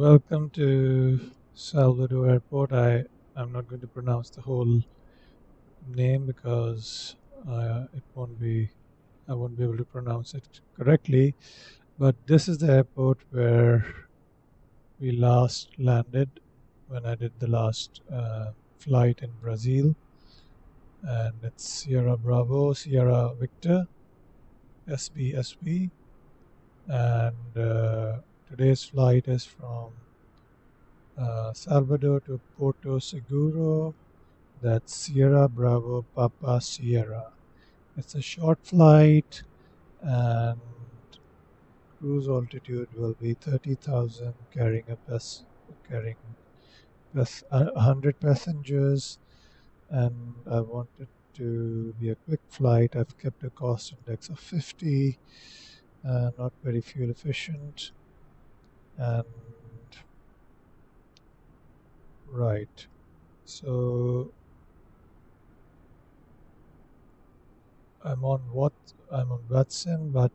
Welcome to Salvador Airport. I'm not going to pronounce the whole name because it won't be I won't be able to pronounce it correctly. But this is the airport where we last landed when I did the last flight in Brazil, and it's Sierra Bravo, Sierra Victor, Sbsv, and today's flight is from Salvador to Porto Seguro. That's Sierra Bravo Papa Sierra. It's a short flight and cruise altitude will be 30,000, carrying 100 passengers, and I want it to be a quick flight. I've kept a cost index of 50, not very fuel efficient, and right. So I'm on Watson, but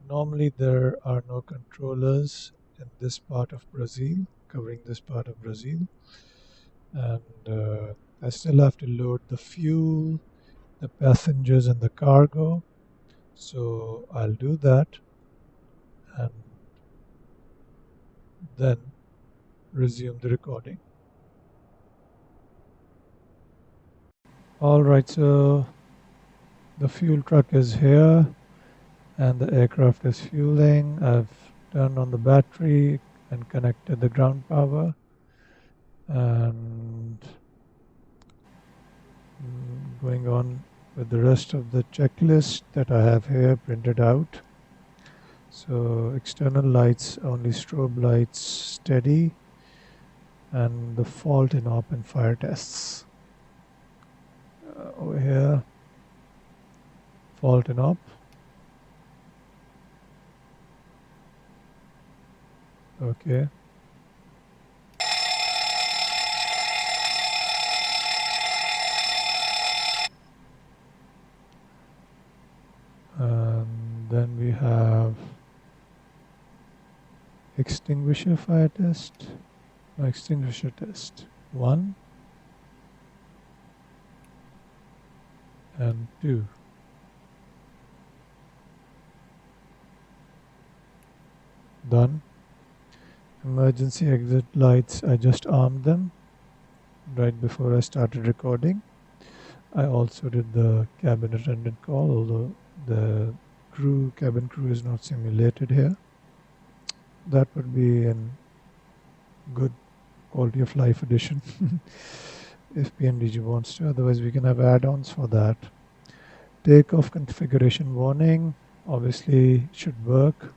normally there are no controllers in this part of Brazil, covering this part of Brazil, and I still have to load the fuel, the passengers, and the cargo. So I'll do that, and then resume the recording. All right, so the fuel truck is here and the aircraft is fueling. I've turned on the battery and connected the ground power, and going on with the rest of the checklist that I have here printed out. So external lights, only strobe lights steady, and the fault in op and fire tests. Over here, fault in op. Okay. And then we have extinguisher fire test. No, extinguisher test 1 and 2. Done. Emergency exit lights, I just armed them right before I started recording. I also did the cabin attendant call, although the cabin crew is not simulated here. That would be in good quality of life edition if PMDG wants to. Otherwise we can have add-ons for that. Takeoff configuration warning, obviously should work.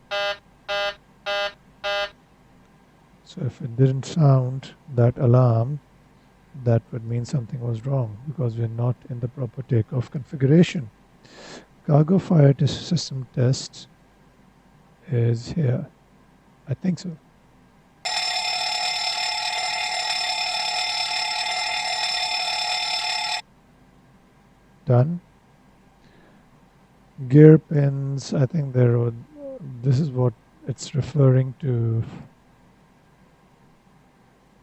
So if it didn't sound that alarm, that would mean something was wrong because we're not in the proper takeoff configuration. Cargo fire system test is here. I think so. Done. Gear pins, I think this is what it's referring to.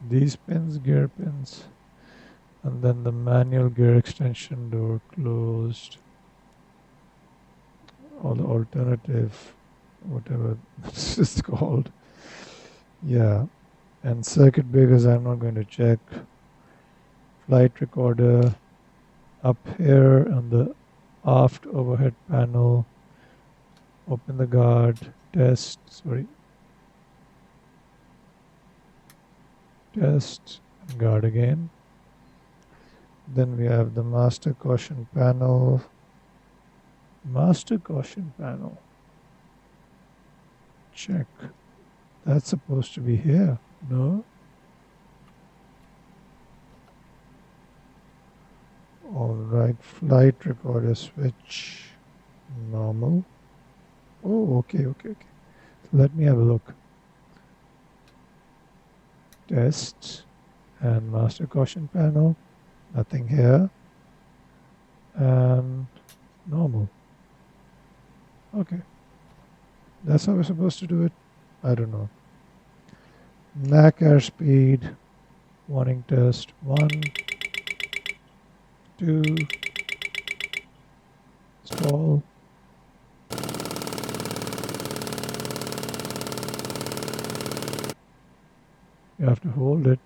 These pins, gear pins, and then the manual gear extension door closed, or the alternative, whatever this is called. Yeah, and circuit breakers I'm not going to check. Flight recorder up here on the aft overhead panel. Open the guard, test, guard again. Then we have the master caution panel. Check. That's supposed to be here, no? Alright, flight recorder switch, normal. Oh, okay. So let me have a look. Test and master caution panel, nothing here, and normal. Okay, that's how we're supposed to do it. I don't know. Mac airspeed, warning test 1, 2, stall. You have to hold it.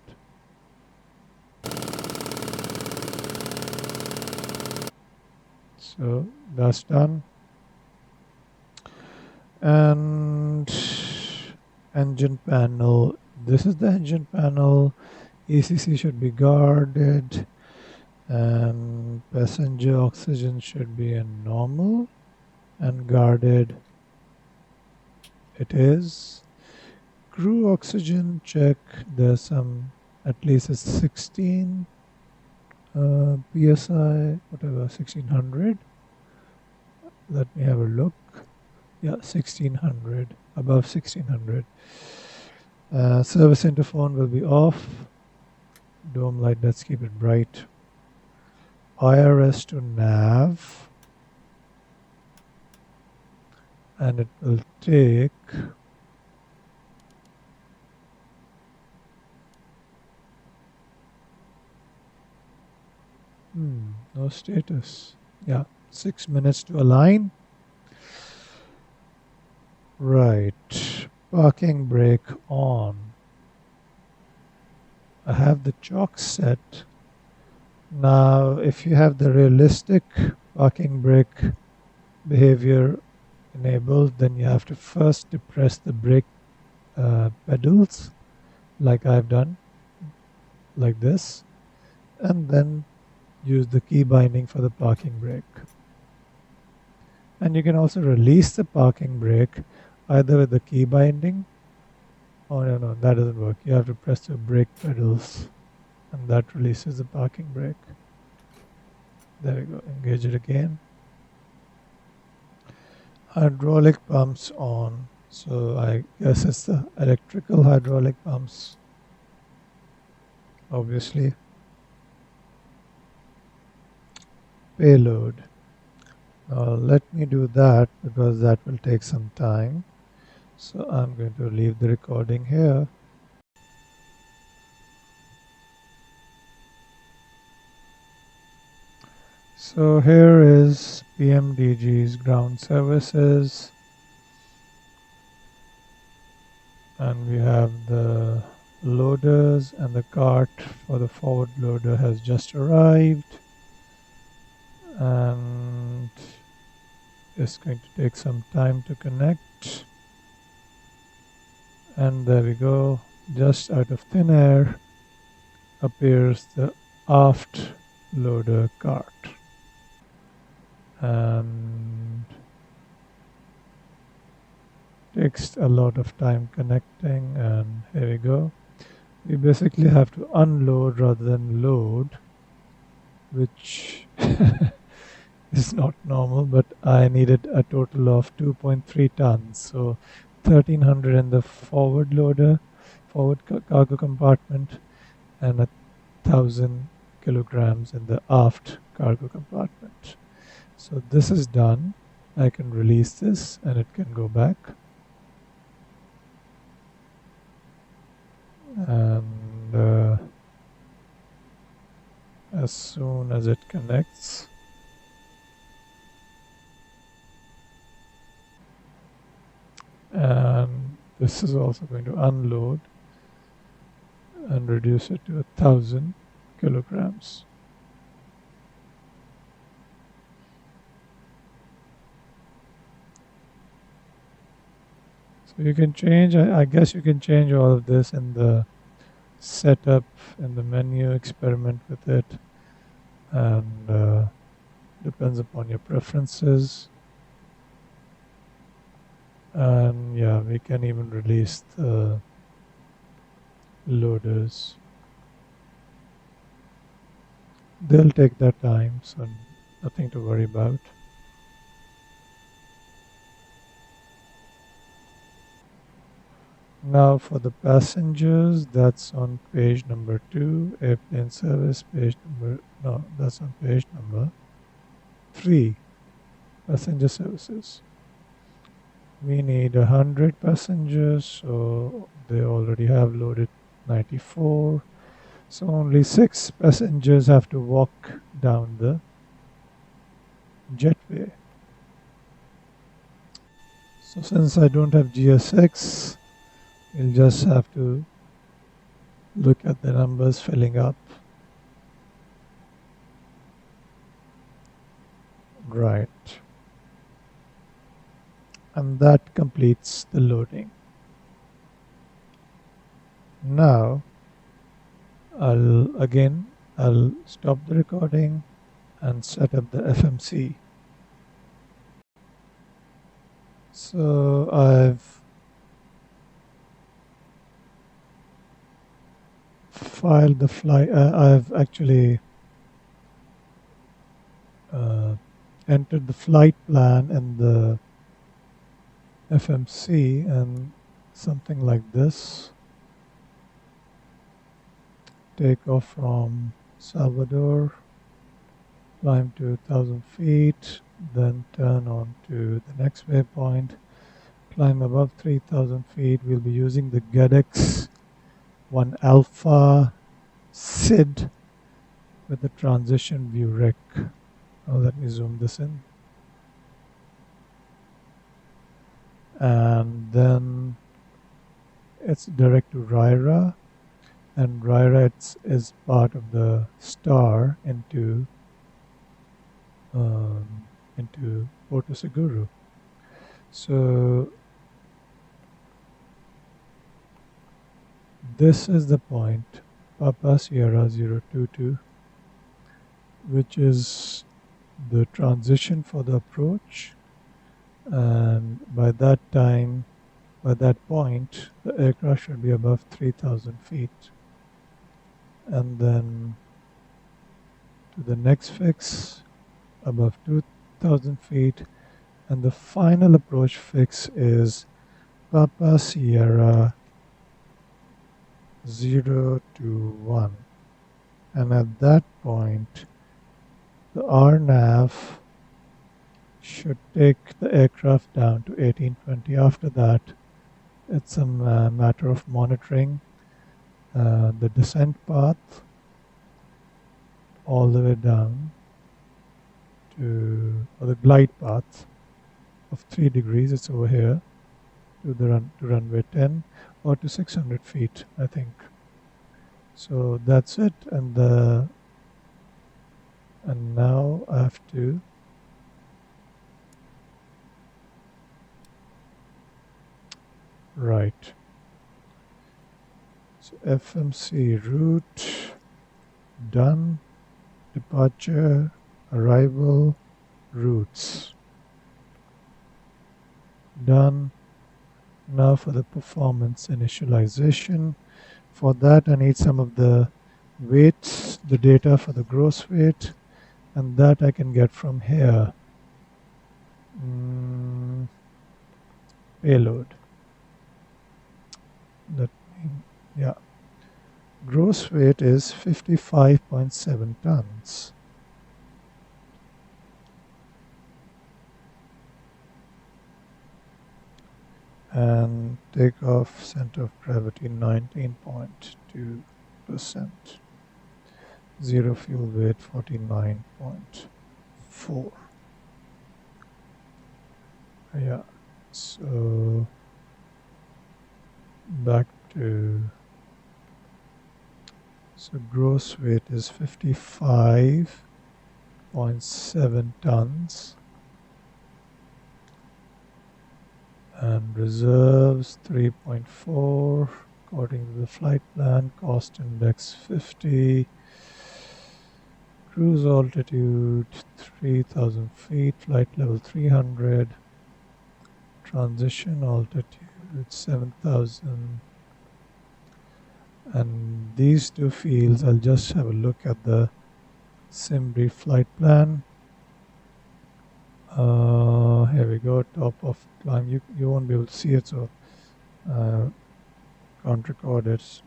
So that's done. And engine panel. This is the engine panel. ECC should be guarded. And passenger oxygen should be in normal and guarded. It is. Crew oxygen check. There's some, at least it's 16 psi, whatever, 1600. Let me have a look. Yeah, 1600, above 1600. Service interphone will be off. Dome light, let's keep it bright. IRS to nav. And it will take no status. Yeah, 6 minutes to align. Right, parking brake on. I have the chalk set. Now, if you have the realistic parking brake behavior enabled, then you have to first depress the brake pedals, like I've done, like this, and then use the key binding for the parking brake. And you can also release the parking brake either with the key binding. Oh no, that doesn't work. You have to press the brake pedals and that releases the parking brake. There we go. Engage it again. Hydraulic pumps on. So I guess it's the electrical hydraulic pumps, obviously. Payload. Let me do that because that will take some time. So I'm going to leave the recording here. So here is PMDG's ground services. And we have the loaders, and the cart for the forward loader has just arrived. And it's going to take some time to connect. And there we go. Just out of thin air appears the aft loader cart. And takes a lot of time connecting, and here we go. We basically have to unload rather than load, which is not normal, but I needed a total of 2.3 tons, so 1300 in the forward loader, forward cargo compartment, and 1000 kilograms in the aft cargo compartment. So this is done. I can release this and it can go back. And as soon as it connects, and this is also going to unload and reduce it to 1000 kilograms. So you can change, I guess you can change all of this in the setup, in the menu, experiment with it, and depends upon your preferences. And yeah, we can even release the loaders. They'll take their time, so nothing to worry about. Now for the passengers, that's on page number 2, airplane service, that's on page number 3, passenger services. We need 100 passengers, so they already have loaded 94. So only 6 passengers have to walk down the jetway. So since I don't have GSX, we'll just have to look at the numbers filling up. Right. And that completes the loading. Now, I'll stop the recording and set up the FMC. So I've filed the flight. I've actually entered the flight plan in the FMC and something like this. Take off from Salvador, climb to 1,000 feet, then turn on to the next waypoint, climb above 3,000 feet. We'll be using the GEDX 1 Alpha SID with the transition view rec. Now let me zoom this in. And then it's direct to Raira, and Raira is part of the star into Porto Seguro. So this is the point, Papa Sierra 022, which is the transition for the approach. And by that point, the aircraft should be above 3,000 feet. And then to the next fix, above 2,000 feet. And the final approach fix is Papa Sierra 021. And at that point, the RNAV should take the aircraft down to 1820. After that, it's a matter of monitoring the descent path all the way down to, or the glide path of 3 degrees. It's over here to the runway 10 or to 600 feet, I think. So that's it, and now I have to right. So FMC route done, departure, arrival, routes done. Now for the performance initialization. For that I need some of the weights, the data for the gross weight, and that I can get from here. Payload. Yeah. Gross weight is 55.7 tons. And takeoff center of gravity 19.2%. Zero fuel weight 49.4. Yeah, so back to, so gross weight is 55.7 tons. And reserves 3.4 according to the flight plan. Cost index 50. Cruise altitude 3,000 feet. Flight level 300. Transition altitude 7,000. And these two fields, I'll just have a look at the SimBrief flight plan. Here we go, top of climb. You won't be able to see it, so can't record it.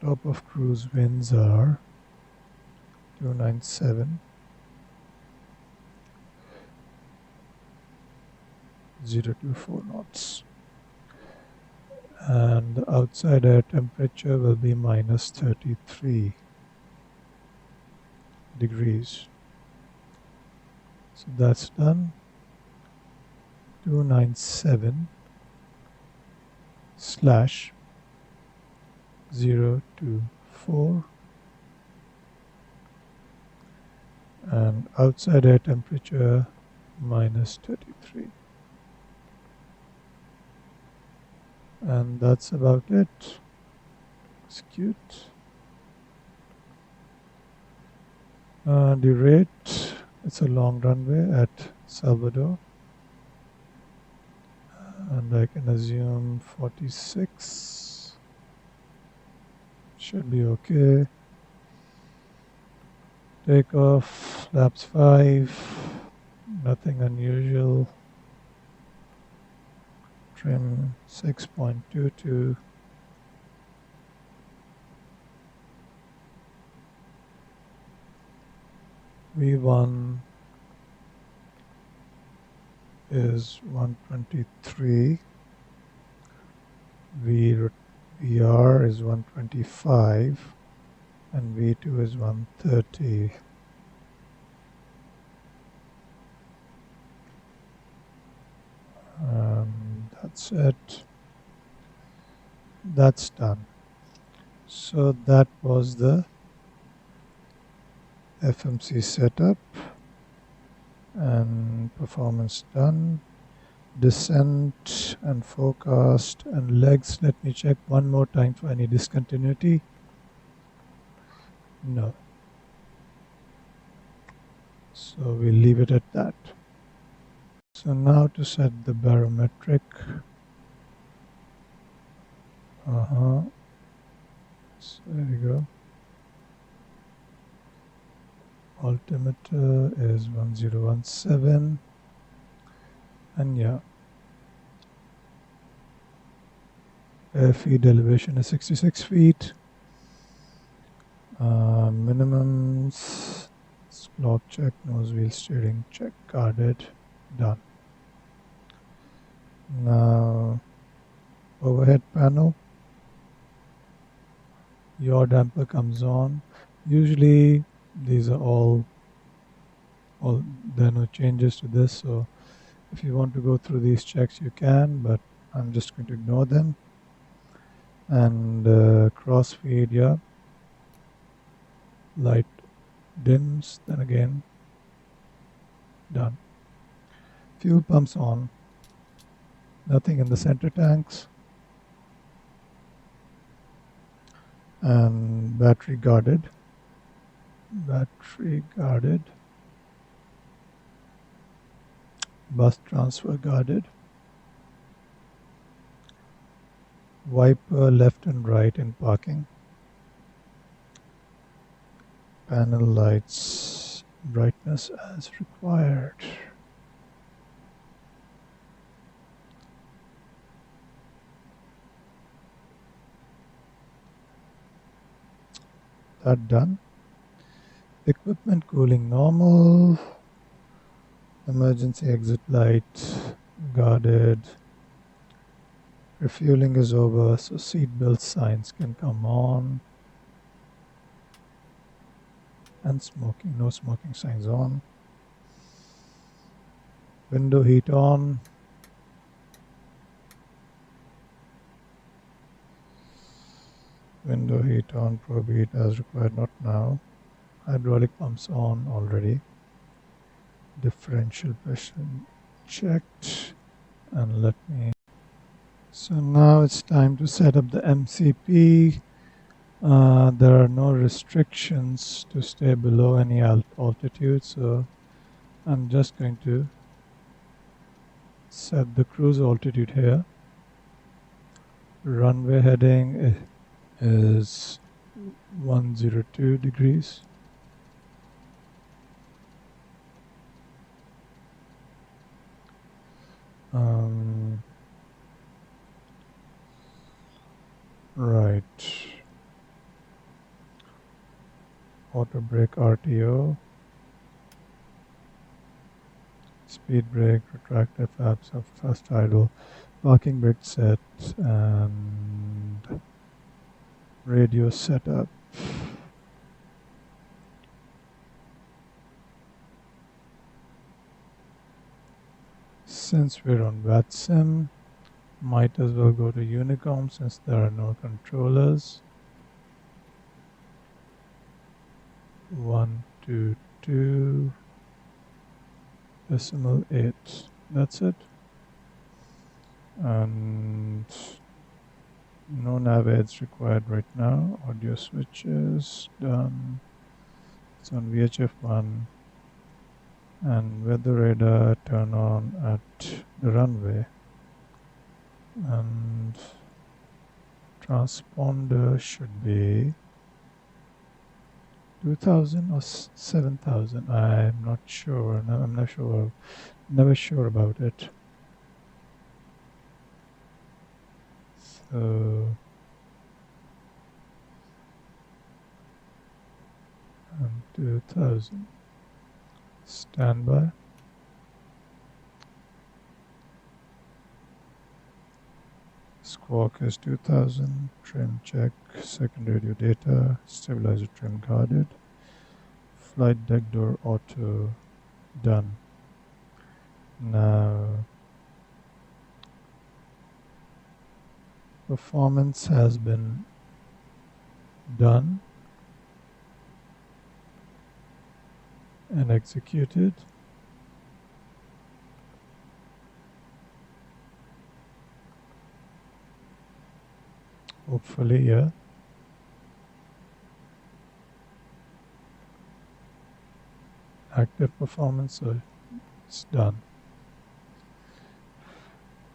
Top of cruise winds are 297. 024 knots. And the outside air temperature will be minus 33 degrees. So that's done. 297 slash 024 and outside air temperature minus 33. And that's about it. Execute. The rate, it's a long runway at Salvador. And I can assume 46. Should be okay. Takeoff, flaps 5. Nothing unusual. Trim 6.22. V1 is 123. VR is 125. And V2 is 130. That's it. That's done. So that was the FMC setup and performance done. Descent and forecast and legs. Let me check one more time for any discontinuity. No. So we'll leave it at that. So now to set the barometric. So there we go. Altimeter is 1017. And yeah. Airspeed elevation is 66 feet. Minimums. Clock check, nose wheel steering check, guarded, done. Now, overhead panel, yaw damper comes on. Usually, these are all there are no changes to this, so if you want to go through these checks, you can, but I'm just going to ignore them. And crossfeed, yeah, light dims, then again, done. Fuel pumps on, nothing in the center tanks, and battery guarded, bus transfer guarded, wiper left and right in parking, panel lights brightness as required. That done. Equipment cooling normal. Emergency exit light guarded. Refueling is over, so seat belt signs can come on. And smoking, no smoking signs on. Window heat on. Window heat on, probe heat as required, not now. Hydraulic pumps on already. Differential pressure checked. And let me... So now it's time to set up the MCP. There are no restrictions to stay below any altitude, so I'm just going to set the cruise altitude here. Runway heading is 102 degrees. Right. Auto brake RTO. speed brake, retractor flaps of fast idle, parking brake set, and radio setup. Since we're on VATSIM, might as well go to Unicom since there are no controllers. 122.8. That's it. And no nav aids required right now. Audio switches done. It's on VHF1. And weather radar turn on at the runway. And transponder should be 2000 or 7000. I'm not sure. No, I'm not sure. Never sure about it. So 2000. Standby. Squawk is 2000. Trim check. Second radio data. Stabilizer trim guarded. Flight deck door auto done. Now performance has been done and executed. Hopefully, yeah. Active performance, so it's done.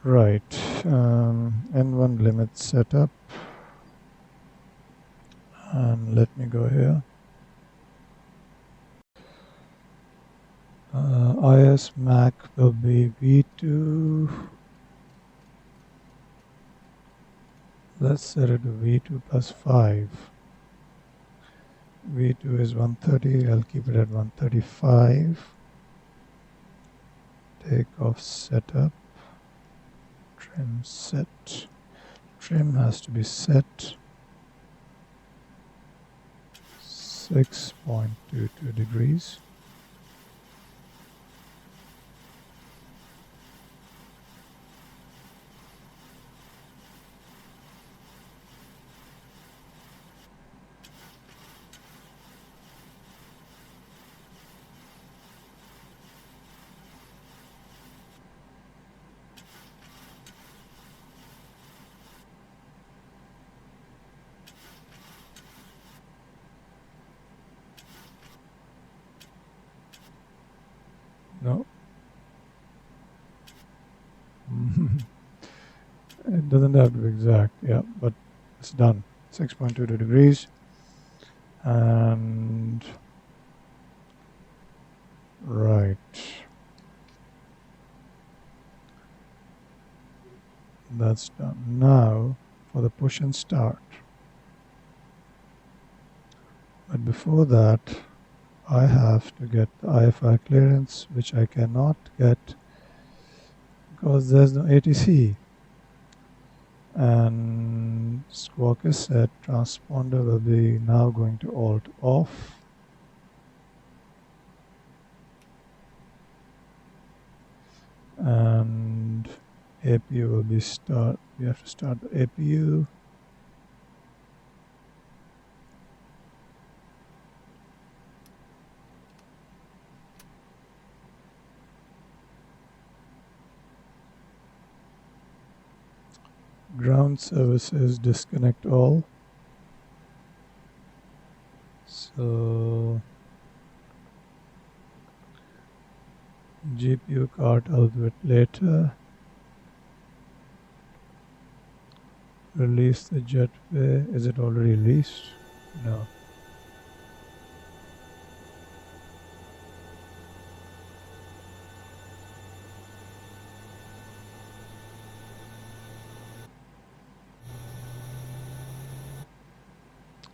Right, N1 limit setup. And let me go here. IS MAC will be V2. Let's set it to V2 plus 5. V2 is 130. I'll keep it at 135. Takeoff setup. Trim set. Trim has to be set 6.22 degrees. No. It doesn't have to be exact, yeah, but it's done. 6.22 degrees. And right. That's done. Now for the push and start. But before that, I have to get the IFR clearance, which I cannot get because there's no ATC. And squawk is set. Transponder will be now going to alt off. And APU will be start. We have to start the APU. Ground services disconnect all. So GPU card I'll do it later. Release the jetway. Is it already released? No.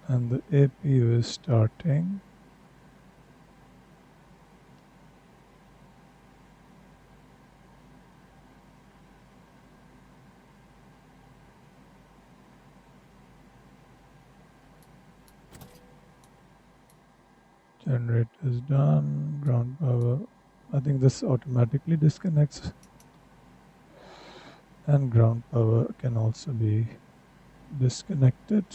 And the APU is starting. Generate is done. Ground power. I think this automatically disconnects. And ground power can also be disconnected.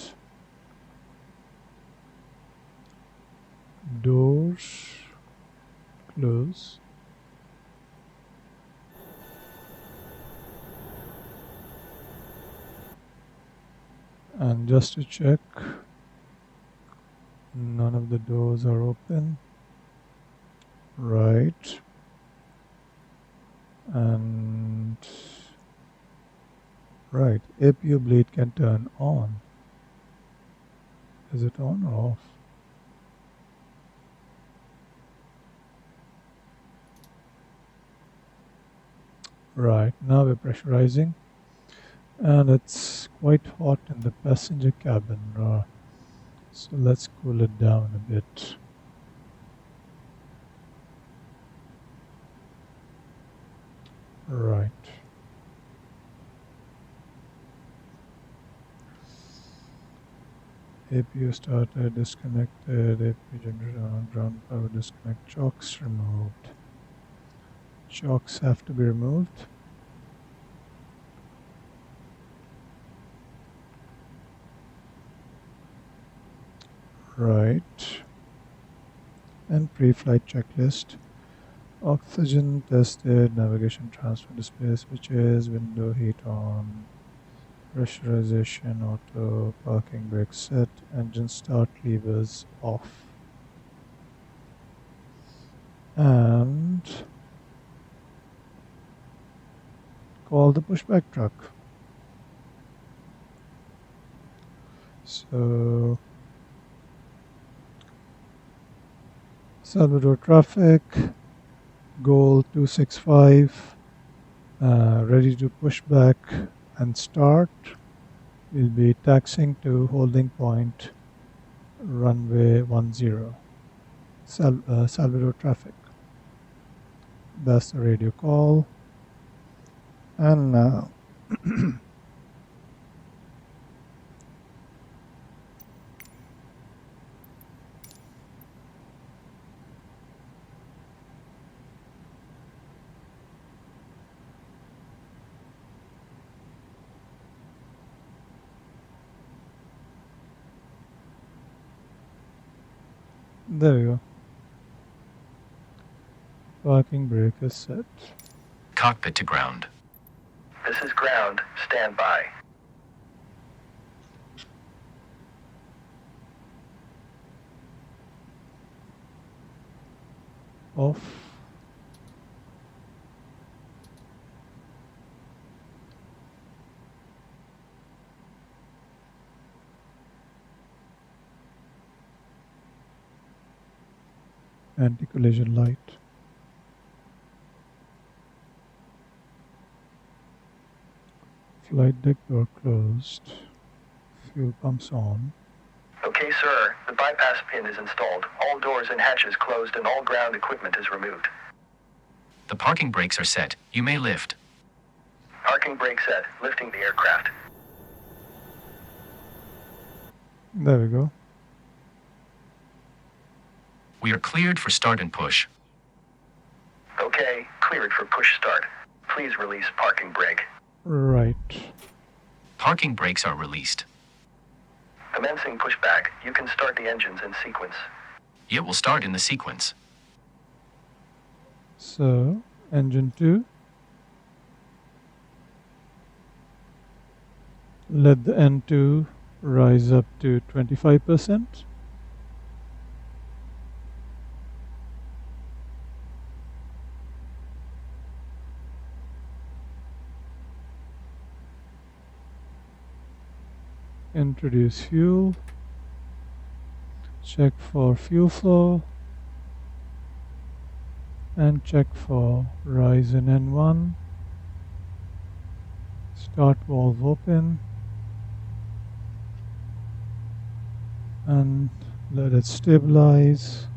Doors close. And just to check, none of the doors are open. Right. And right, APU blade can turn on. Is it on or off? Right, now we're pressurizing. And it's quite hot in the passenger cabin. So let's cool it down a bit. Right. APU started, disconnected, APU generator on, ground power disconnect, chocks removed. Chocks have to be removed. Right. And pre-flight checklist. Oxygen tested, navigation transfer display switches, window heat on, pressurization auto, parking brake set, engine start levers off. And call the pushback truck. So Salvador traffic, goal 265, ready to push back and start. We'll be taxiing to holding point runway 10. Salvador traffic. That's the radio call. And now there we go. Parking brake is set. Cockpit to ground. This is ground. Stand by. Off. Anti-collision light. Flight deck door closed. Fuel pumps on. Okay, sir. The bypass pin is installed. All doors and hatches closed and all ground equipment is removed. The parking brakes are set. You may lift. Parking brake set. Lifting the aircraft. There we go. We are cleared for start and push. Okay, cleared for push start. Please release parking brake. Right. Parking brakes are released. Commencing pushback. You can start the engines in sequence. It will start in the sequence. So, engine 2. Let the N2 rise up to 25%. Introduce fuel. Check for fuel flow. And check for rise in N1. Start valve open. And let it stabilize.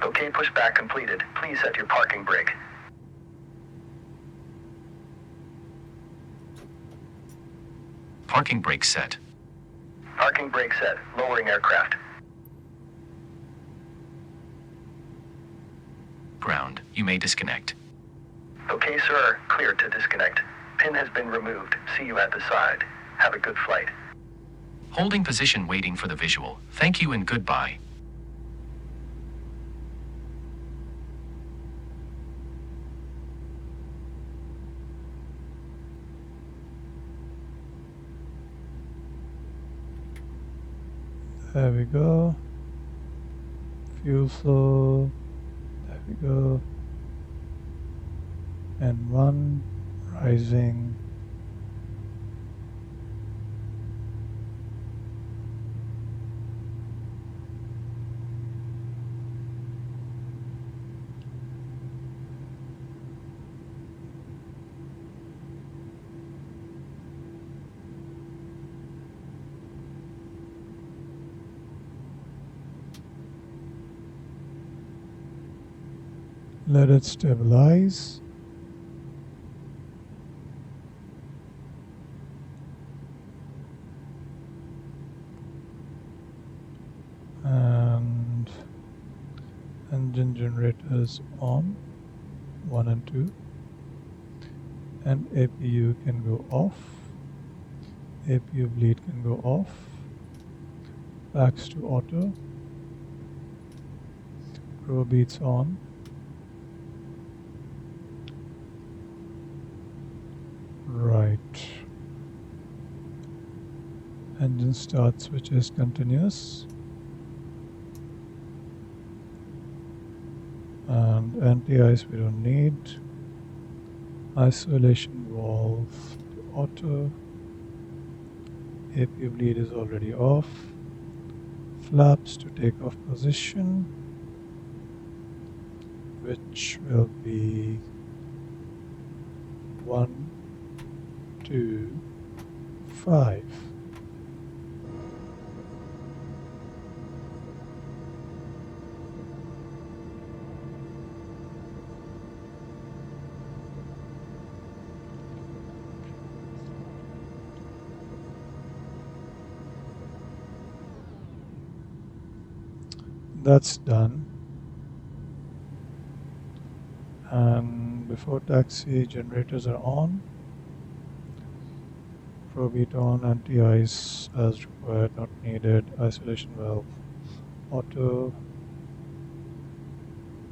Okay, Okay, pushback completed. Please set your parking brake. Parking brake set. Parking brake set. Lowering aircraft. Ground. You may disconnect. Okay, sir. Clear to disconnect. Pin has been removed. See you at the side. Have a good flight. Holding position waiting for the visual. Thank you and goodbye. There we go. Fuel flow. There we go. N1 rising. Let it stabilize. And engine generators on 1 and 2, and APU can go off. APU bleed can go off. Backs to auto. Pro beats on. Right. Engine start switch is continuous. And anti-ice we don't need. Isolation valve to auto. APU bleed is already off. Flaps to take off position, which will be 1, 2, 5. That's done. And before taxi, generators are on. Probeat on, anti-ice as required, not needed. Isolation valve auto.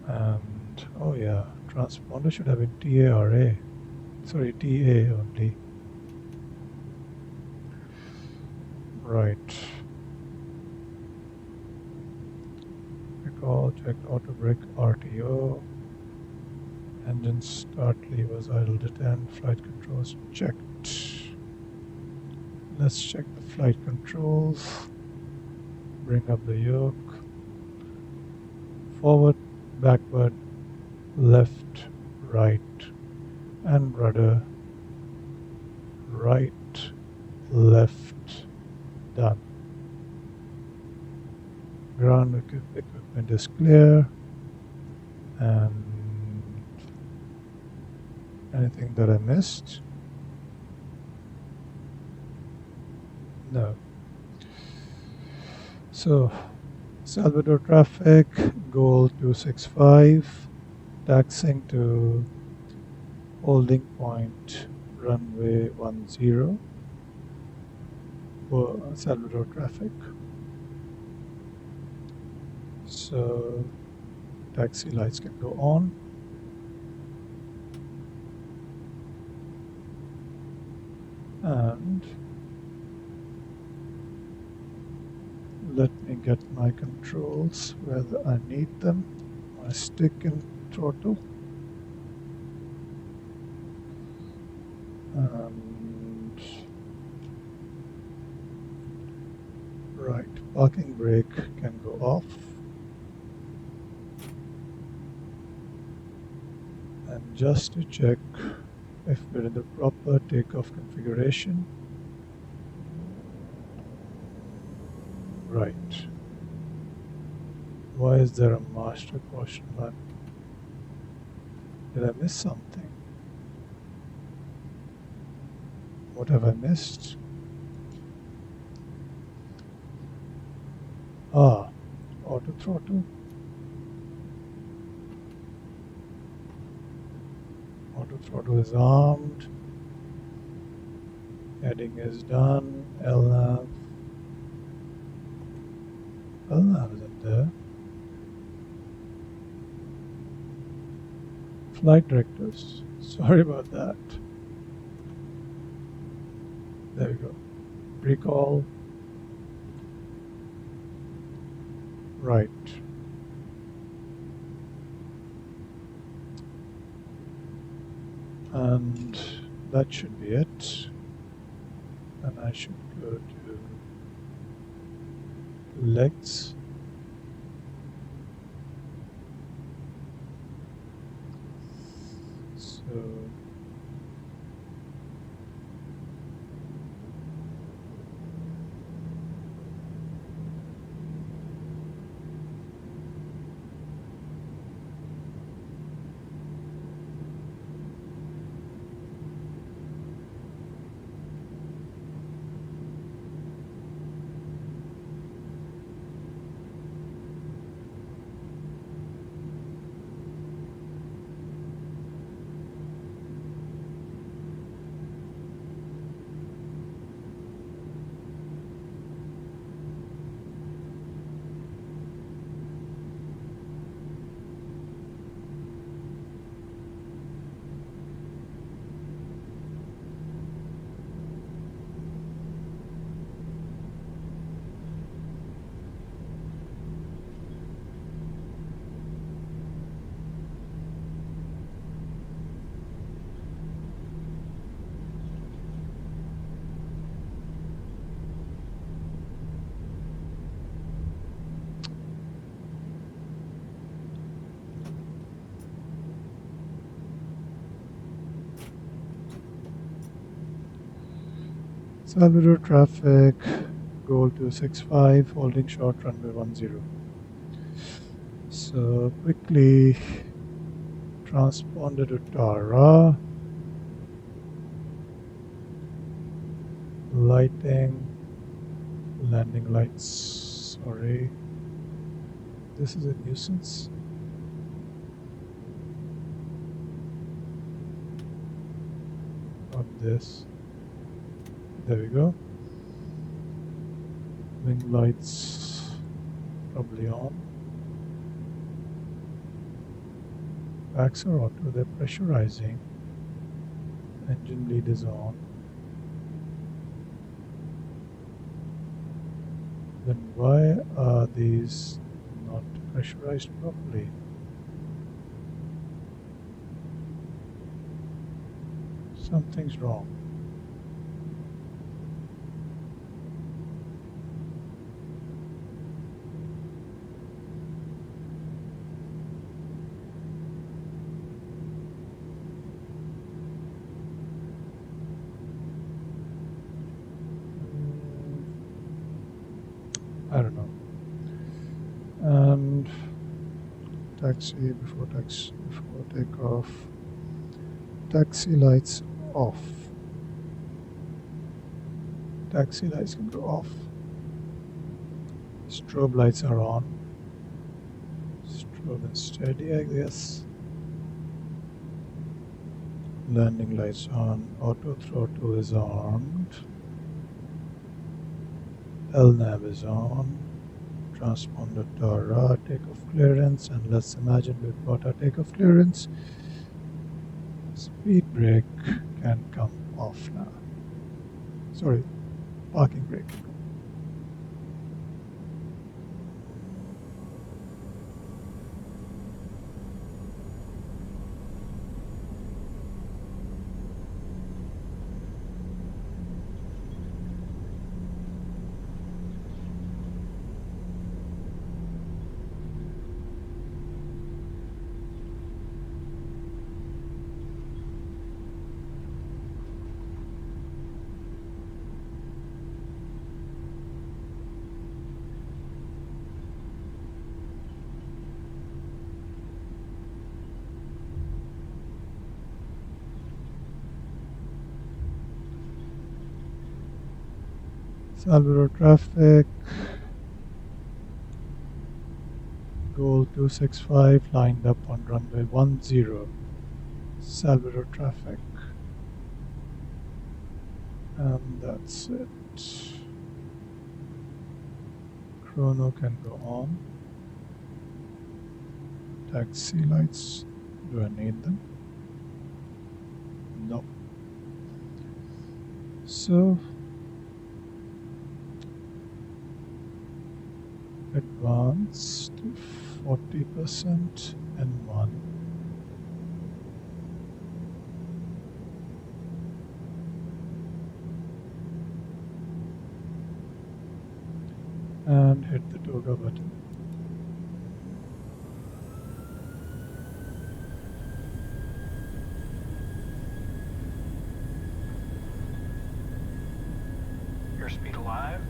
And oh yeah, transponder should have been TARA. Sorry, TA only. Right. Recall, checked auto brake, RTO. Engine start levers idle at 10. Flight controls checked. Let's check the flight controls. Bring up the yoke. Forward, backward, left, right, and rudder. Right, left, done. Ground equipment is clear. And anything that I missed? No. So, Salvador traffic, goal 265, taxiing to holding point runway 10 for Salvador traffic. So, taxi lights can go on. And let me get my controls where I need them. My stick and throttle. And right, parking brake can go off. And just to check if we're in the proper takeoff configuration. Right. Why is there a master caution light? Did I miss something? What have I missed? Auto throttle. Auto throttle is armed. Heading is done. LNAV. LNAV isn't there. Flight directives. Sorry about that. There we go. Recall. Right. And that should be it. And I should go to legs. So Salvador traffic, goal 265, holding short runway 10. So quickly transponder to Tara. Lighting, landing lights, sorry. This is a nuisance. Not this. There we go. Wing lights probably on. Backs are auto, they're pressurizing. Engine lead is on. Then why are these not pressurized properly? Something's wrong. I don't know. And taxi before takeoff. Taxi lights off. Taxi lights can go off. Strobe lights are on. Strobe and steady, I guess. Landing lights on. Auto throttle is armed. LNAV is on. Transponder Tara, takeoff clearance, and let's imagine we've got our takeoff clearance. Speed brake can come off now. Sorry, parking brake. Salvador traffic. Goal 265 lined up on runway 10. Salvador traffic. And that's it. Chrono can go on. Taxi lights. Do I need them? No. So advance to 40% and 1. And hit the toga button. Airspeed alive.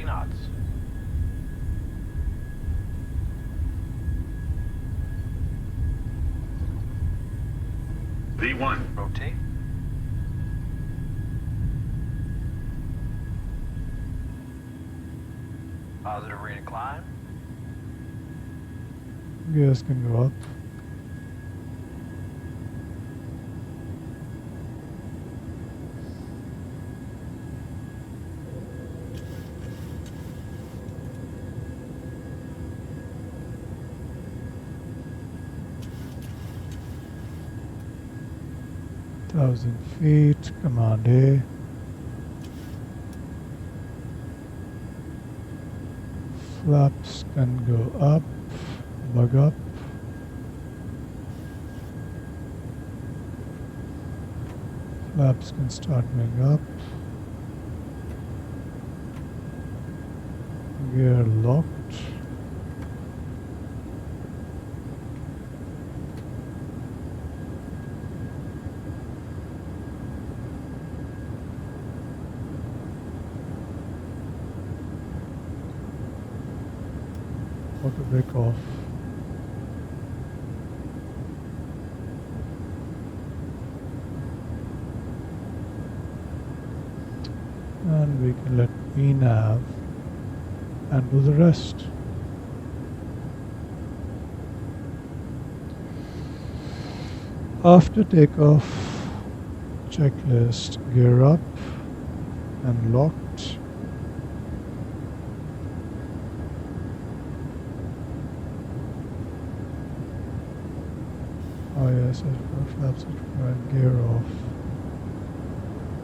Knots. V1. Rotate. Positive rate of climb. Gears can go up. feet, command A. Flaps can go up, bug up. Flaps can start going up. Gear locked. Auto brake off. And we can let VNav handle the rest. After takeoff, checklist, gear up and locked. ISS flaps required, gear off,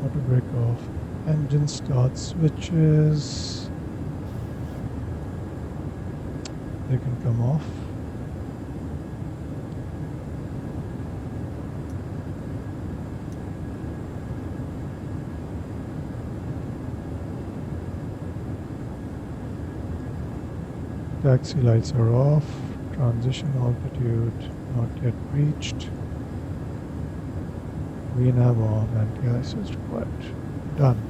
auto brake off, engine start switches, they can come off. Taxi lights are off, transition altitude not yet reached. VNav on, anti-ISS required. Done.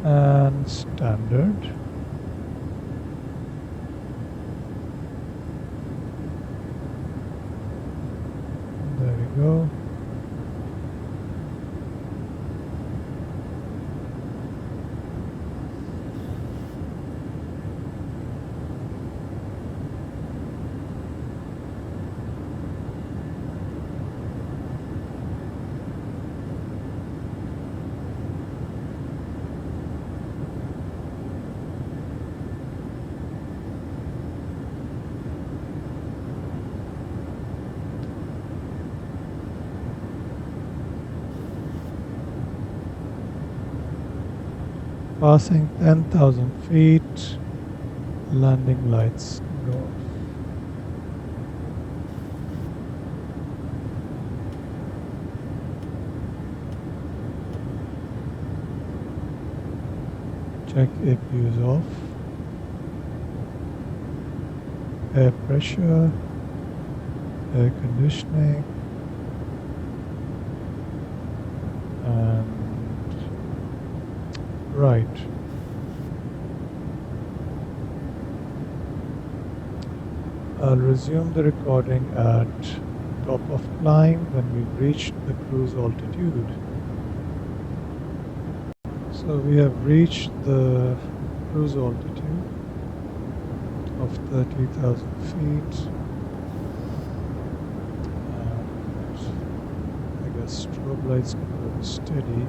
And standard. There we go. Passing 10,000 feet, landing lights go off. Check APU is off. Air pressure, air conditioning, and right. I'll resume the recording at top of climb when we've reached the cruise altitude. So we have reached the cruise altitude of 30,000 feet. And I guess strobe lights can go steady.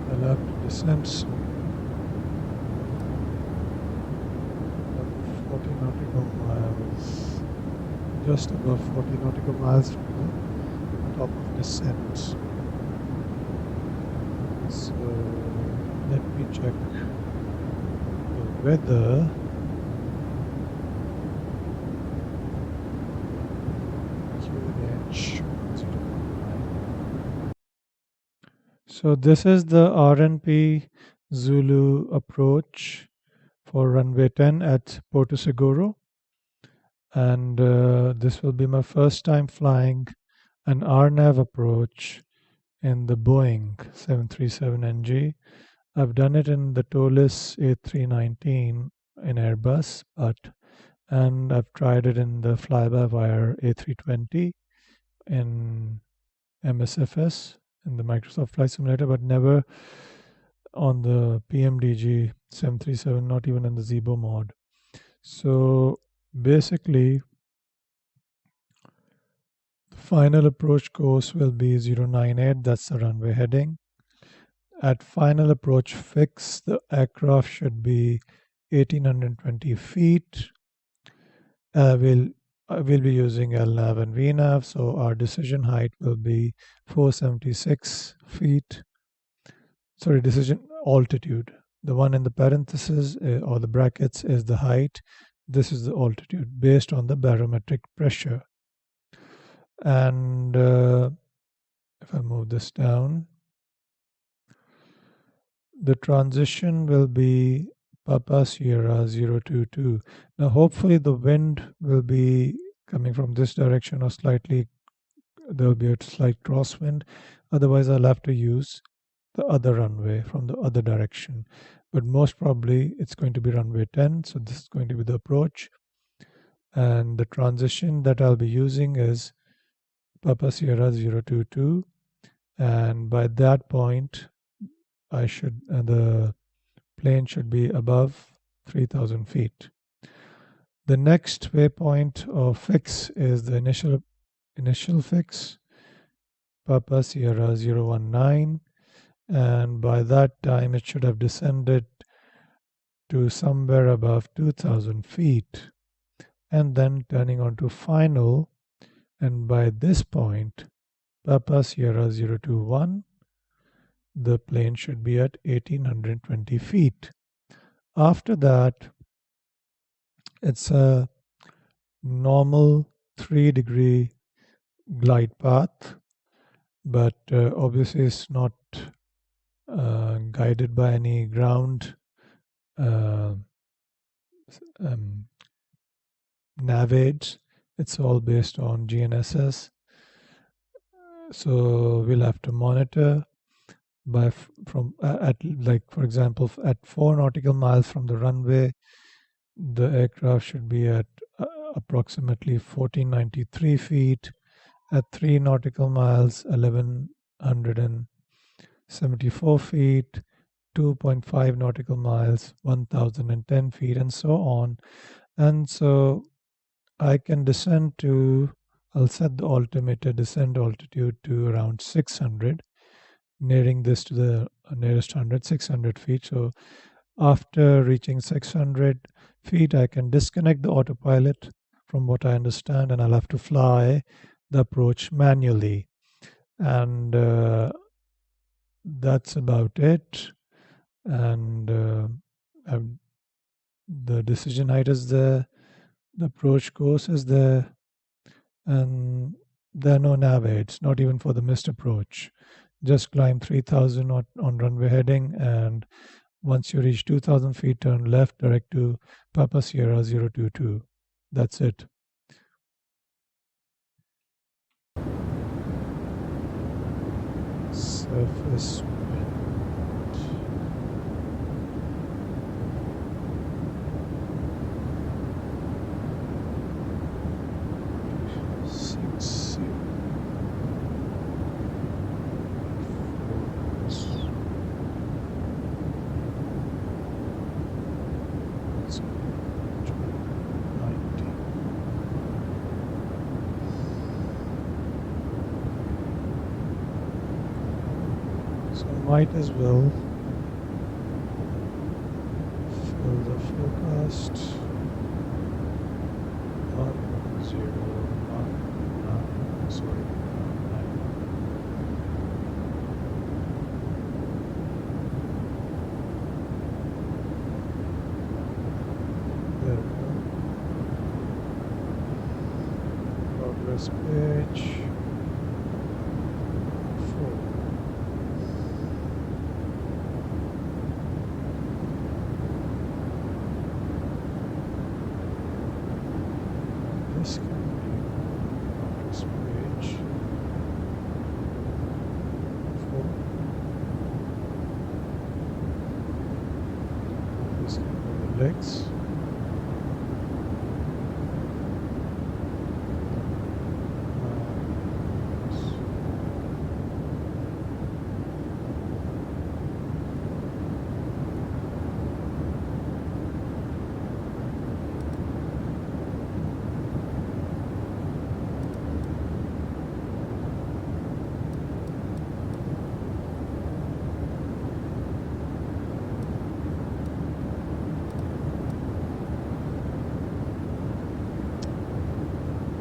I'll have to descend soon. 40 nautical miles, just above 40 nautical miles from the top of descent. So let me check the weather. QNH 0.9. So this is the RNP Zulu approach for runway 10 at Porto Seguro, and this will be my first time flying an RNAV approach in the Boeing 737NG. I've done it in the TOLIS A319 in Airbus, and I've tried it in the fly-by-wire A320 in Msfs in the Microsoft Flight Simulator, but never on the PMDG 737, not even in the Zebo mod. So basically, the final approach course will be 098, that's the runway heading. At final approach fix, the aircraft should be 1820 feet. We'll be using LNAV and VNAV, so our decision height will be 476 feet. Sorry, decision altitude. The one in the parentheses or the brackets is the height. This is the altitude based on the barometric pressure. And if I move this down, the transition will be Papa Sierra 022. Now hopefully the wind will be coming from this direction or slightly, there will be a slight crosswind. Otherwise I'll have to use the other runway from the other direction. But most probably it's going to be runway 10. So this is going to be the approach. And the transition that I'll be using is Papa Sierra 022. And by that point, the plane should be above 3,000 feet. The next waypoint or fix is the initial fix, Papa Sierra 019, and by that time it should have descended to somewhere above 2,000 feet, and then turning on to final, and by this point, Papa Sierra 021, the plane should be at 1820 feet. After that, it's a normal 3-degree glide path, but obviously it's not guided by any ground nav aids. It's all based on GNSS. So we'll have to monitor for example, at 4 nautical miles from the runway, the aircraft should be at approximately 1493 feet. at 3 nautical miles, 1174 feet, 2.5 nautical miles, 1010 feet, and so on. And so I can descend to, I'll set the altimeter descent altitude to around 600, nearing this to the nearest 600 feet. So after reaching 600 feet, I can disconnect the autopilot from what I understand, and I'll have to fly the approach manually. And that's about it. And the decision height is there, the approach course is there, and there are no nav aids, not even for the missed approach. Just climb 3000 on runway heading, and once you reach 2000 feet, turn left direct to Papa Sierra 022. That's it. Surface wind. 60. So might as well fill the forecast. 1019, sorry, 9. There we go. Progress page 4. This can be progress page 4. This can be the legs.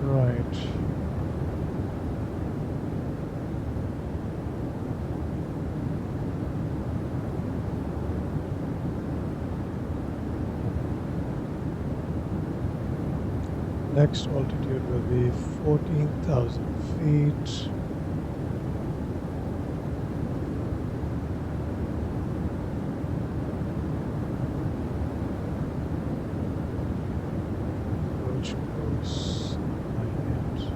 Right. Next altitude will be 14,000 feet. Approach course 98.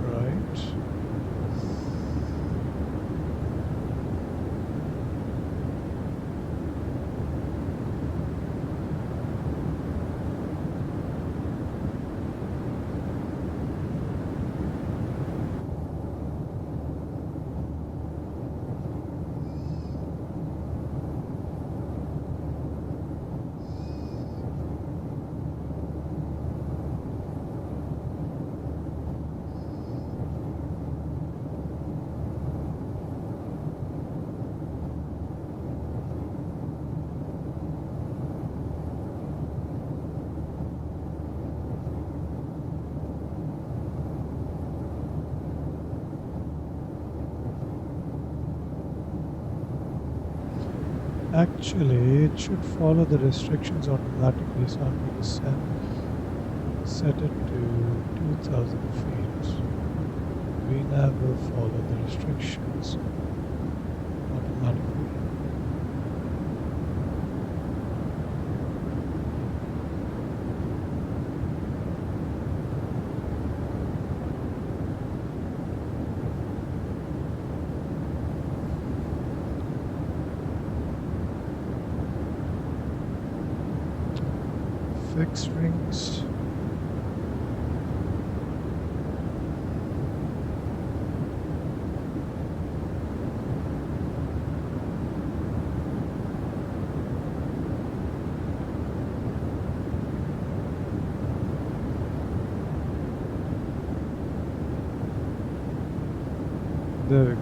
Right. Actually, it should follow the restrictions automatically, so I'm going to set it to 2,000 feet. VNAV will follow the restrictions automatically. fix rings. There we go.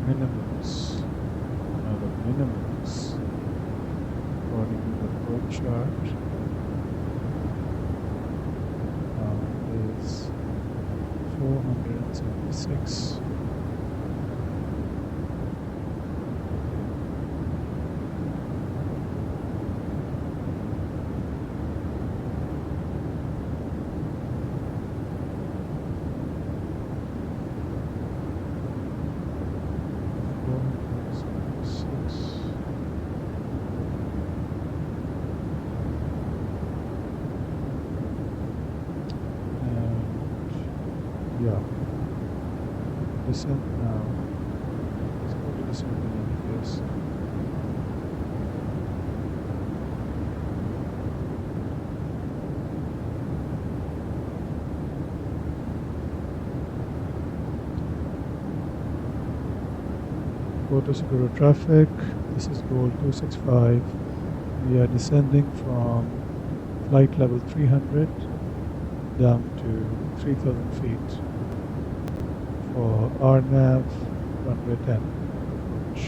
Minimums. Now the minimums, according to the flow chart, is 476. Yeah. Descent now. Let's go to descent in any case. Go to Seguro traffic. This is goal 265. We are descending from flight level 300 down to 3,000 feet for RNAV runway 10 approach.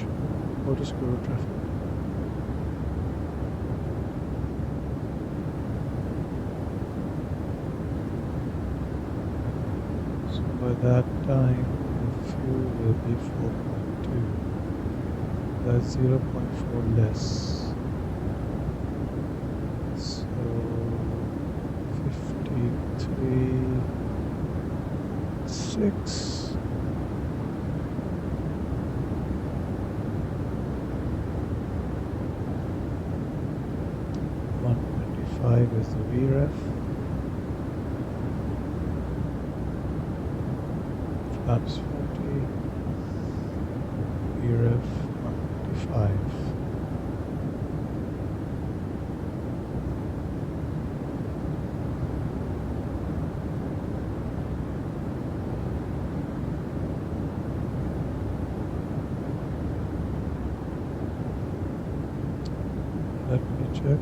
Go to Seguro traffic. So by that time the fuel will be 4.2. That's 0.4 less. So 53.6. 125 is the VREF. Flaps 40. VREF 125. Let me check.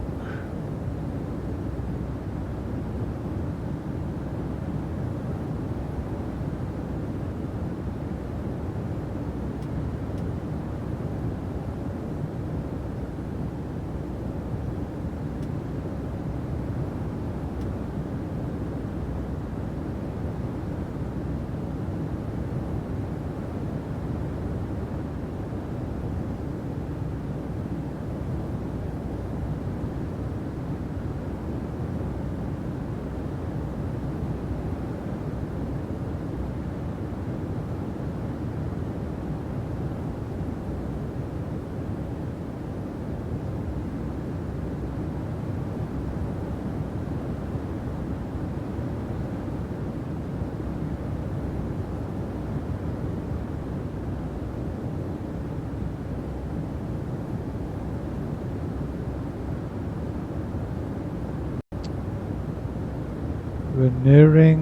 We're nearing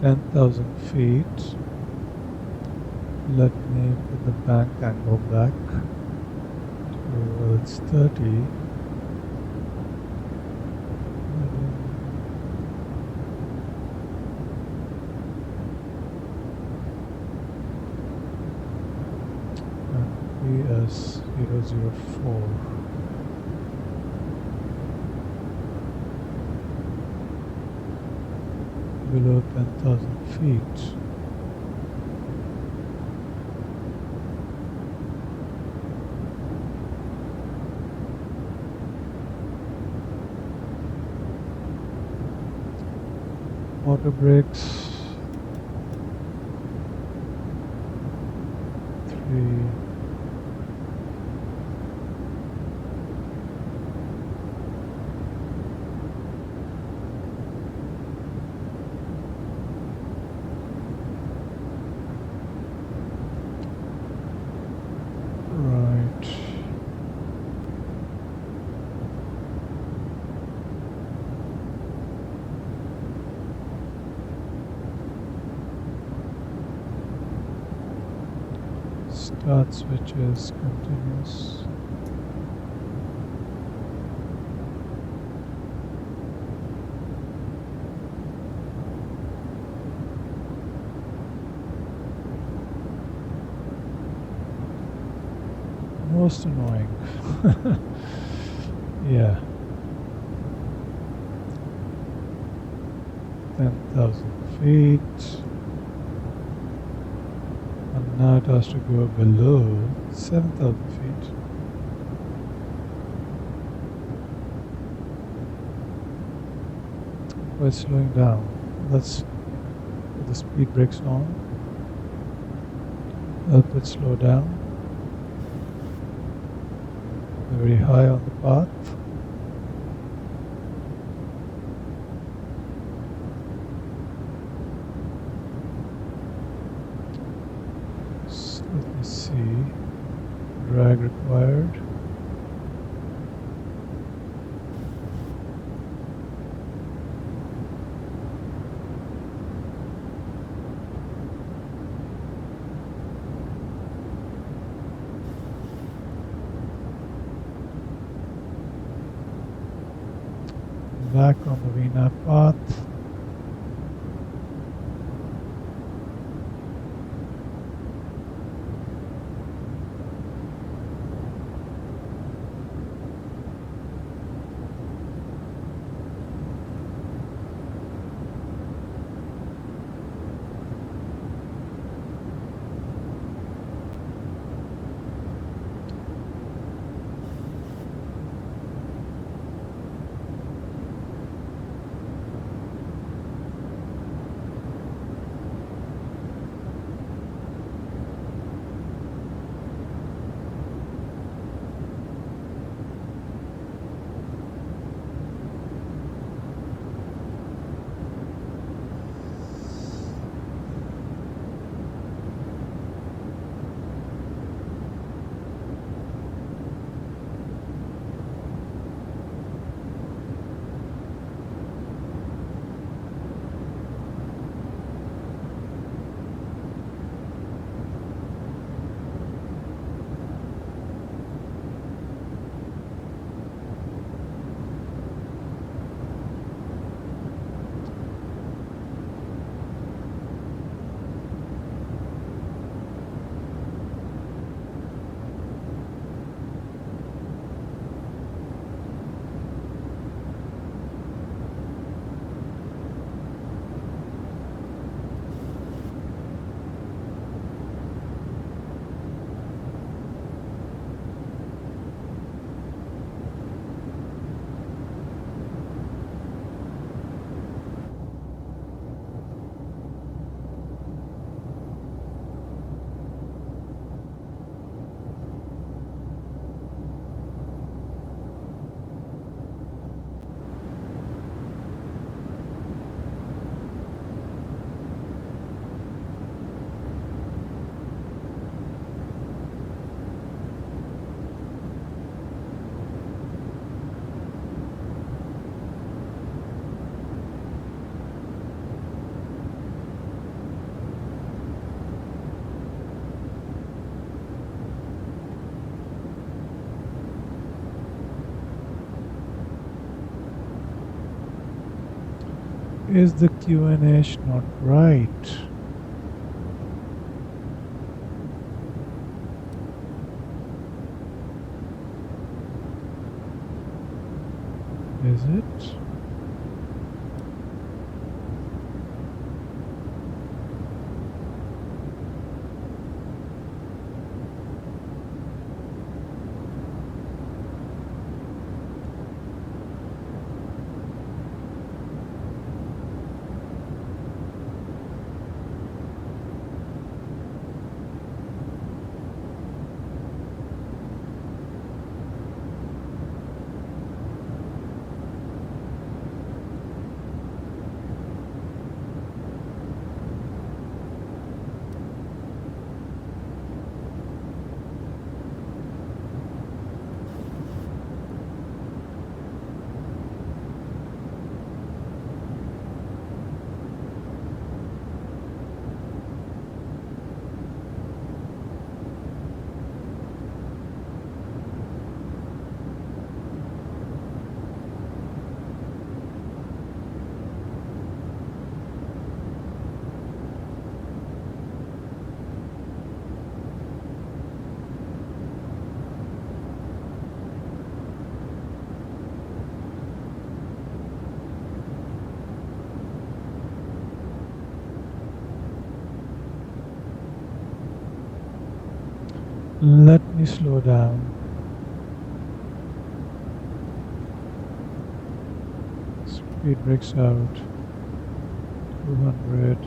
10,000 feet. Let me put the bank angle back towards 30. And PS 004. Below 10,000 feet. Motor brakes 3. Start switches continuous. Most annoying. Yeah. 10,000 feet. And now it has to go below 7,000 feet. Oh, it's slowing down. Let's put the speed brakes on. Help it slow down. They're very high on the path. So let me see. Drag required. Back on the VNAV path. Is the QNH not right? Is it? Let me slow down. Speed brakes out. 200.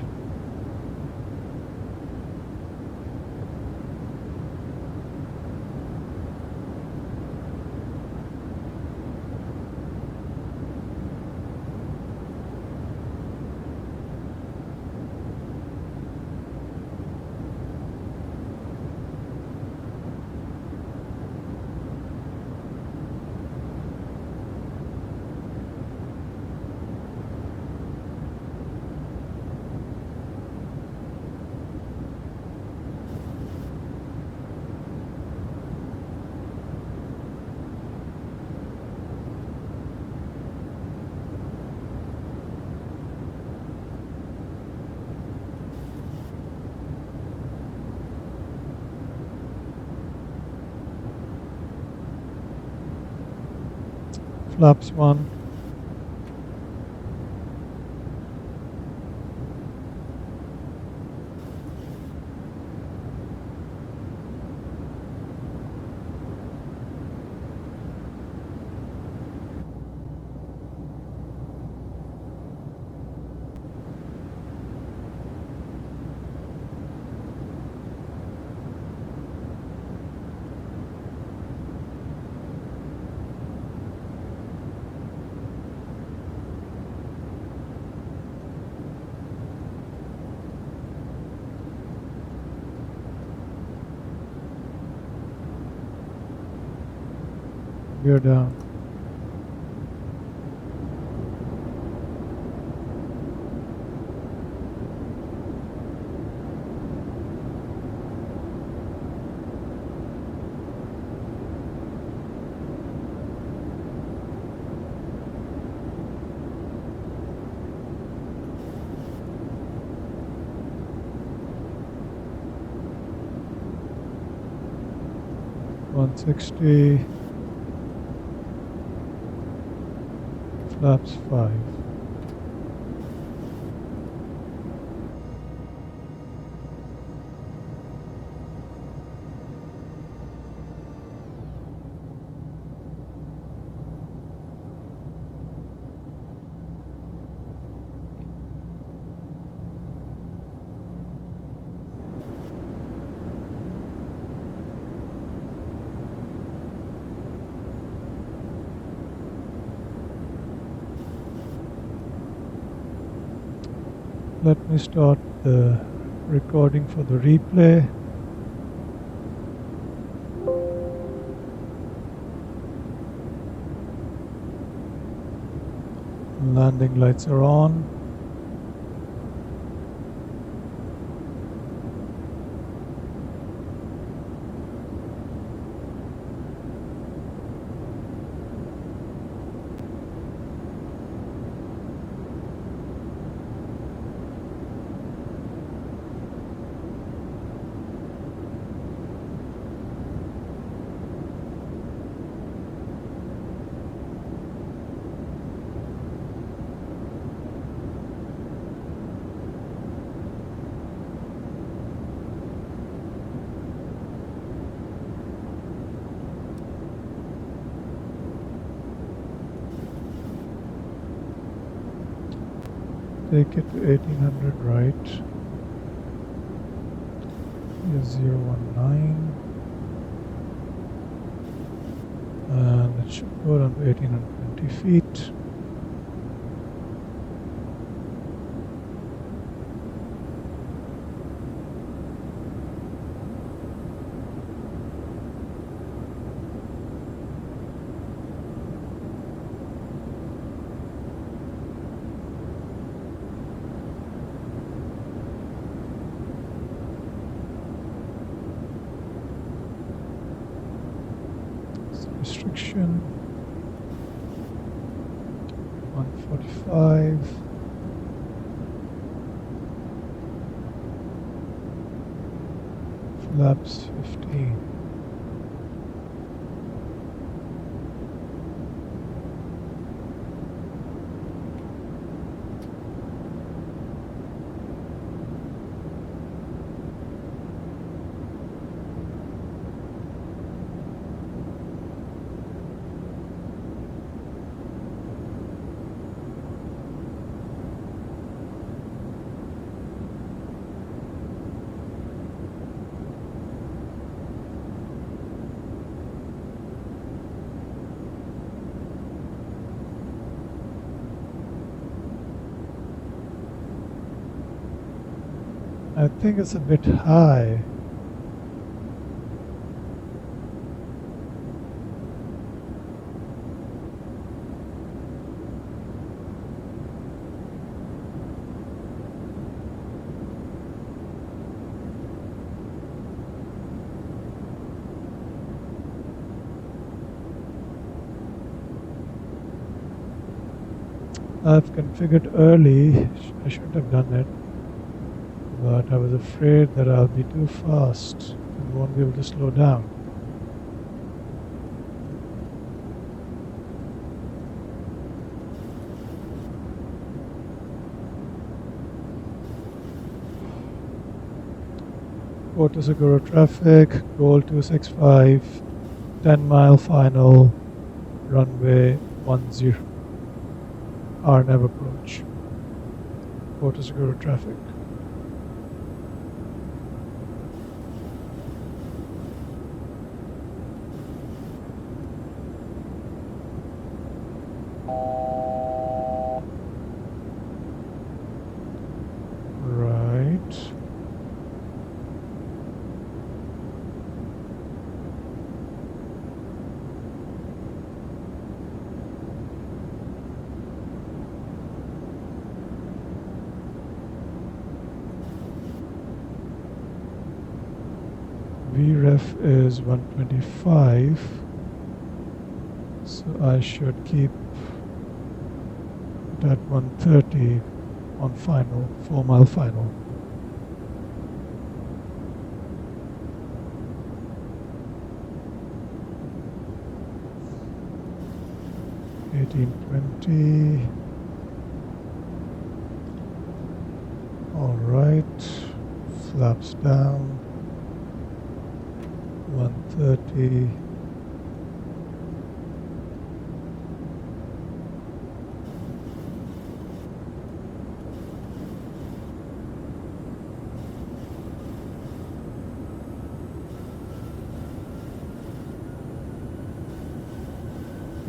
Flaps 1. Gear down. $160. Flaps 5. Let me start the recording for the replay. Landing lights are on. Take it to 1800 right. Here's 019. And it should go down to 1820 feet. Restriction 145. Flaps 15. I think it's a bit high. I've configured early. I shouldn't have done it, but I was afraid that I'll be too fast and won't be able to slow down. Porto Seguro traffic, goal 265, 10-mile final, runway 10. RNAV approach. Porto Seguro traffic. Right. VREF is 125, so I should keep it at 130 on final, 4-mile final. $18.20. All right, flaps down. 130.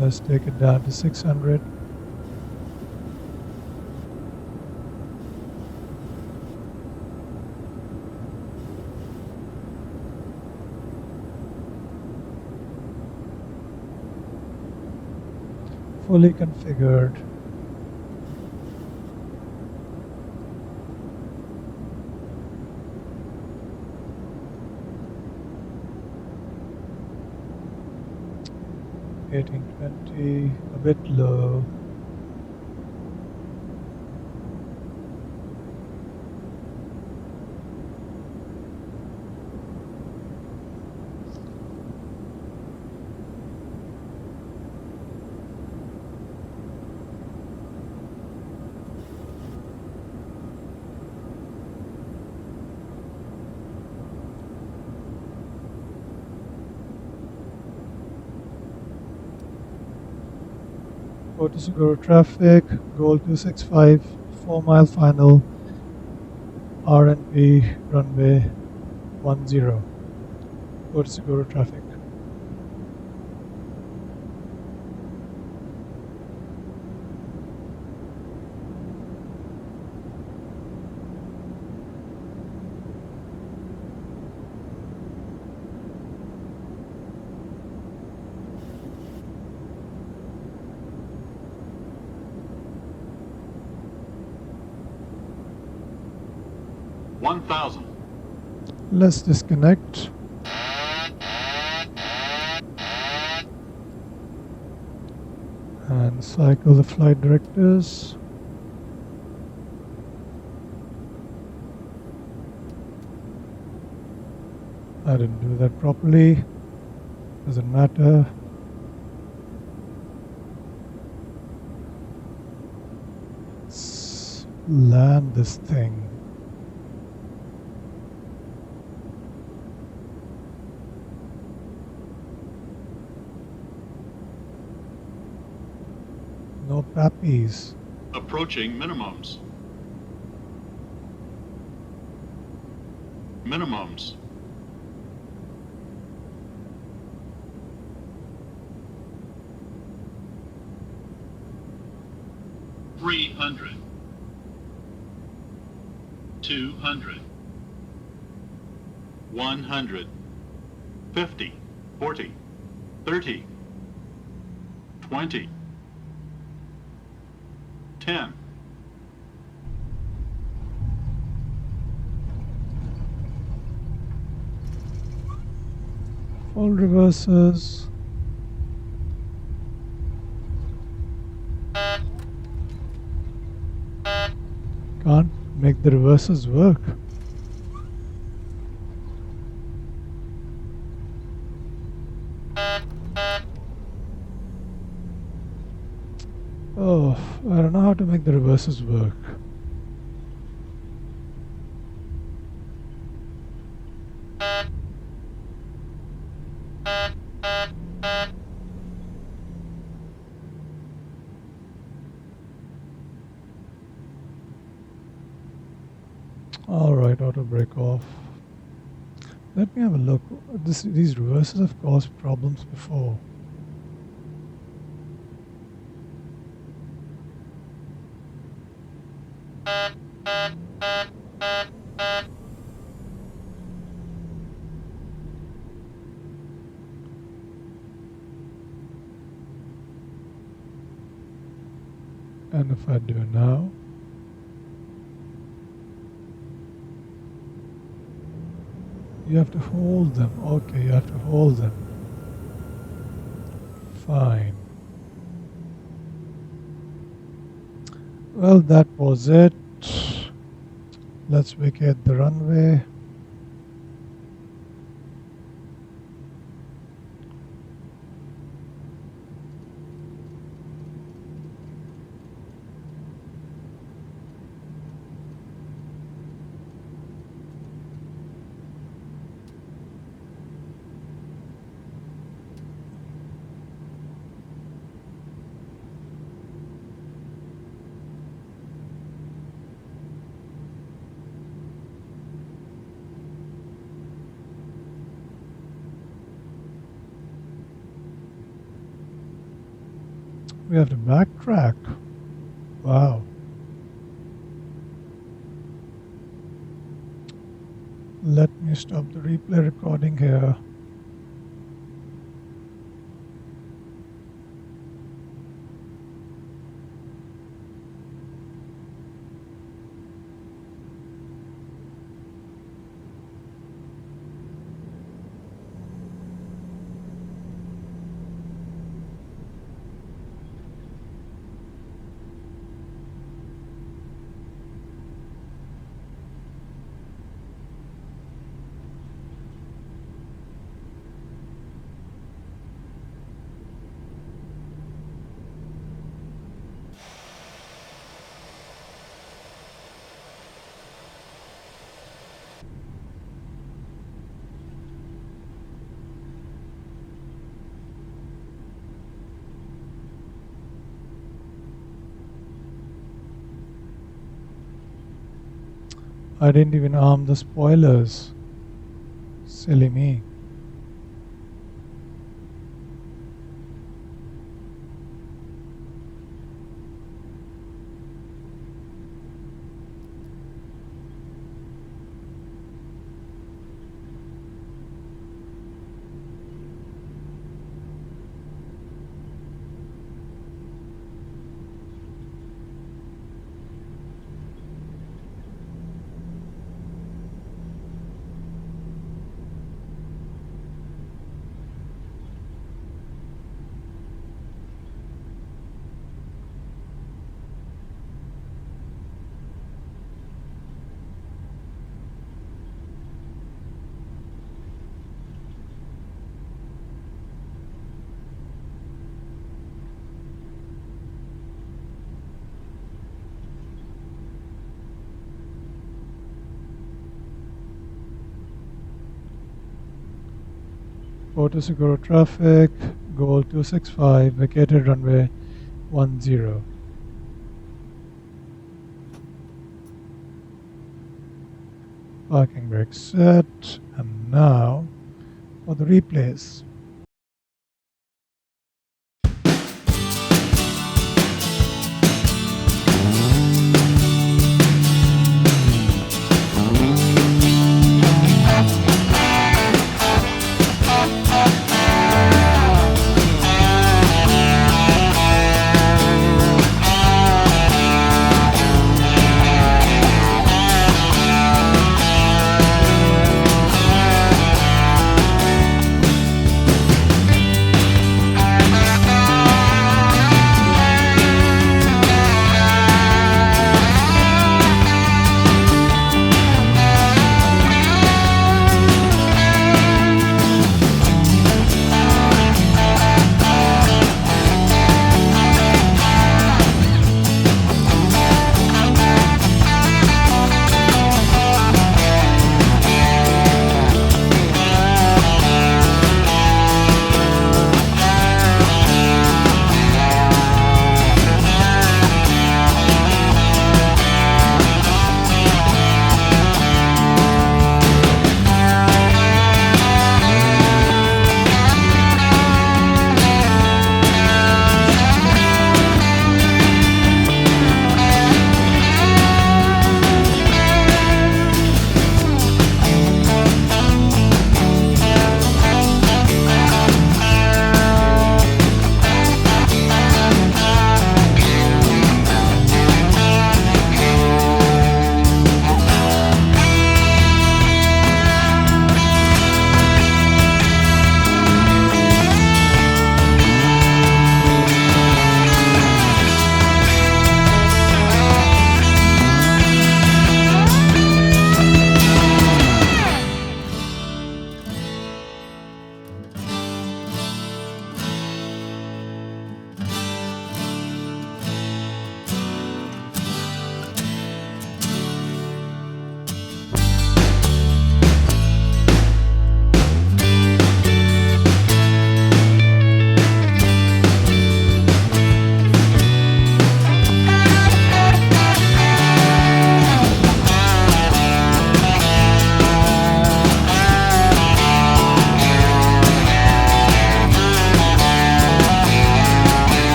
Let's take it down to 600. Fully configured. $18.20, a bit low. Porto Seguro traffic, goal 265, 4-mile final, RNP runway 10. Porto Seguro traffic. Let's disconnect. And cycle the flight directors. I didn't do that properly. Doesn't matter. Let's land this thing. No pappies. Approaching minimums. Minimums. $300. $200. 100, 50, 40, 30, 20, 10, Full reverses. Can't make the reverses work. Oh, I don't know how to make the reverses work. Alright, auto break off. Let me have a look. These reverses have caused problems before. And if I do now, you have to hold them. Okay, you have to hold them. Fine. Well, that was it. Let's vacate the runway. We have to backtrack. Wow. Let me stop the replay recording here. I didn't even arm the spoilers. Silly me. Porto Seguro traffic, goal 265, vacated runway 10. Parking brake set, and now for the replays.